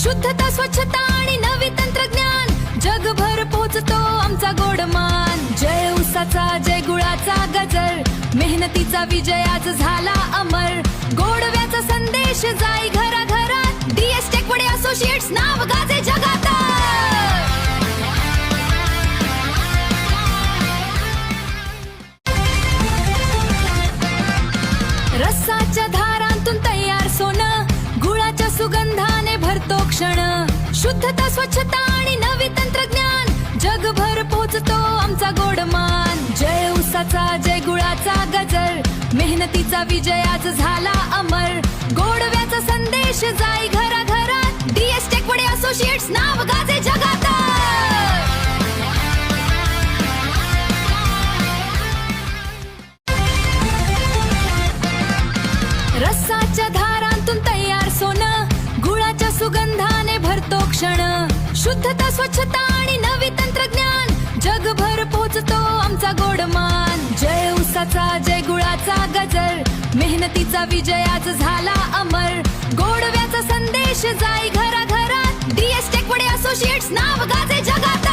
शुद्धता स्वच्छता आणि नवी तंत्रज्ञान जगभर पोहोचतो आमचा गोडमान। जय ऊसाचा जय गुळाचा गजर, मेहनतीचा विजय आज झाला अमर। गोडव्याचा संदेश जाई घराघरात, DS टेकवडे असोसिएट्स नाव गाजे जगात। रसाच्या धारांतून तयार सोनं, गुळाच्या सुगंधाने भरतो क्षण। शुद्धता स्वच्छता आणि नवी तंत्रज्ञान जगभर पोहोचतो आमचा गोडमान। जय ऊसाचा जय गुळाचा गजर, मेहनतीचा विजय आज झाला अमर। गोडव्याचा संदेश जाई घराघरात, DS टेकवडे असोसिएट्स नाव गाजे जगात। रसाच्या धारांतून तयार सोनं, गुळाच्या सुगंधाने भरतो क्षण। शुद्धता स्वच्छता आणि नवी तंत्रज्ञान जगभर पोहोचतो आमचा गोडमान। जय ऊसाचा जय गुळाचा गजर, मेहनतीचा विजय आज झाला अमर। गोडव्याचा संदेश जाई घराघरात, DS टेकवडे असोसिएट्स नाव गाजे जगात।